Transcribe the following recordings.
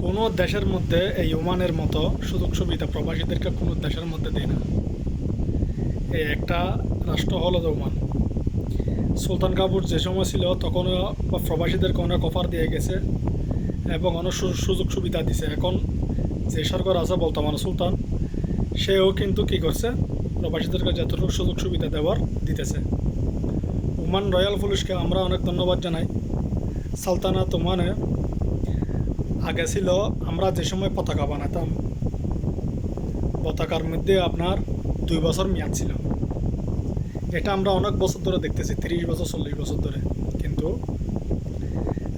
কোনো দেশের মধ্যে এই ওমানের মতো সুযোগ সুবিধা প্রবাসীদেরকে কোনো দেশের মধ্যে দেয় না। এই একটা রাষ্ট্র হলো যে ওমান। সুলতান কাপুর যে সময় ছিল তখনও প্রবাসীদেরকে অনেক অফার দিয়ে গেছে এবং অনেক সুযোগ সুবিধা দিছে। এখন যে সরকার আছে বর্তমানে সুলতান, সেও কিন্তু কী করছে, প্রবাসীদেরকে যতটুকু সুযোগ সুবিধা দেওয়ার দিতেছে। ওমান রয়্যাল পুলিশকে আমরা অনেক ধন্যবাদ জানাই। সালতানাত ওমানে আগে ছিল, আমরা যে সময় পতাকা বানাতাম, পতাকার মধ্যে আপনার 2 বছর মেয়াদ ছিল। এটা আমরা অনেক বছর ধরে দেখতেছি, 30 বছর 40 বছর ধরে। কিন্তু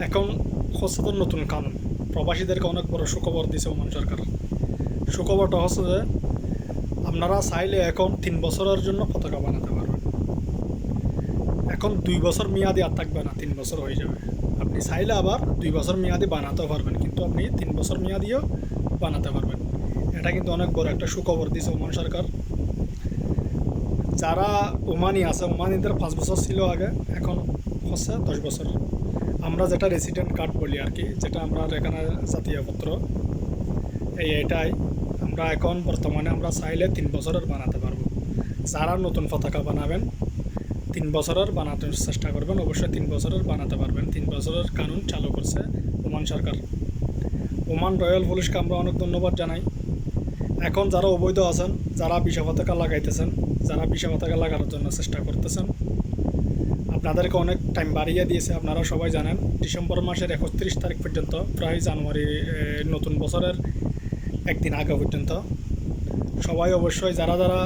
এখন হচ্ছে তো নতুন কানুন, প্রবাসীদেরকে অনেক বড় সুখবর দিছে ওমান সরকার। সুখবরটা হচ্ছে যে আপনারা চাইলে এখন 3 বছরের জন্য পতাকা বানাতে পারবেন। এখন 2 বছর মেয়াদি আর থাকবে না, 3 বছর হয়ে যাবে। আপনি চাইলে আবার 2 বছর মেয়াদি বানাতেও পারবেন, কিন্তু আপনি 3 বছর মেয়াদিও বানাতে পারবেন। এটা কিন্তু অনেক বড় একটা সুখবর দিয়েছে ওমান সরকার। যারা ওমানি আছে, ওমানিদের 5 বছর ছিল আগে, এখন হচ্ছে 10 বছর। আমরা যেটা রেসিডেন্ট কার্ড বলি আর কি, যেটা আমরা এখানে জাতীয়পত্র, এটাই আমরা এখন বর্তমানে আমরা চাইলে 3 বছরের বানাতে পারবো। যারা নতুন পতাকা বানাবেন 3 বছরের বানাতে চেষ্টা করবেন, অবশ্যই 3 বছরের বানাতে পারবেন। 3 বছরের কানুন চালু করছে ওমান সরকার। ওমান রয়্যাল পুলিশকে আমরা অনেক ধন্যবাদ জানাই। এখন যারা অবৈধ আছেন, যারা ভিসা পতাকা লাগাইতেছেন, যারা ভিসা পতাকা লাগানোর জন্য চেষ্টা করতেছেন, আপনাদেরকে অনেক টাইম বাড়িয়ে দিয়েছে। আপনারা সবাই জানেন ডিসেম্বর মাসের 31 তারিখ পর্যন্ত, প্রায় জানুয়ারি নতুন বছরের একদিন আগে পর্যন্ত সবাই অবশ্যই যারা যারা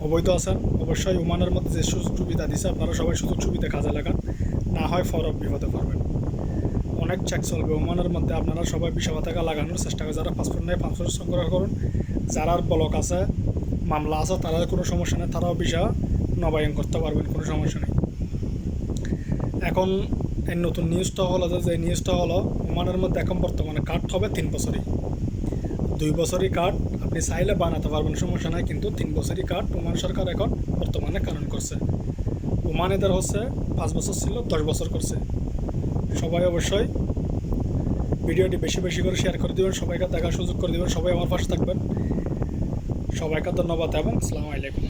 অবৈধ আছেন, অবশ্যই ওমানের মধ্যে যে সুযোগ সুবিধা দিচ্ছে আপনারা সবাই সুযোগ সুবিধা কাজে লাগান, না হয় ফরক বিপদে পারবেন। অনেক চেক চলবে ওমানের মধ্যে, আপনারা সবাই ভিসা পতাকা লাগানোর চেষ্টা করেন। যারা পাসপোর্ট নেই পাসপোর্ট সংগ্রহ করুন, যারা ব্লক আছে, মামলা আছে, তারা কোনো সমস্যা নেই, তারাও ভিসা নবায়ন করতে পারবেন, কোনো সমস্যা নেই। এখন এই নতুন নিউজটা হলো যে নিউজটা হলো ওমানের মধ্যে এখন বর্তমানে কার্ড হবে 3 বছরই। 2 বছরই কার্ড আপনি চাইলে বানাতে পারবেন, সমস্যা নাই, কিন্তু 3 বছরই কার্ড ওমান সরকার এখন বর্তমানে কানুন করছে। ওমানেদের হচ্ছে 5 বছর ছিল, 10 বছর করছে। সবাই অবশ্যই ভিডিওটি বেশি বেশি করে শেয়ার করে দেবেন, সবাইকে দেখার সুযোগ করে দেবেন, সবাই আমার পাশে থাকবেন। সবাইকে ধন্যবাদ এবং আসসালামু আলাইকুম।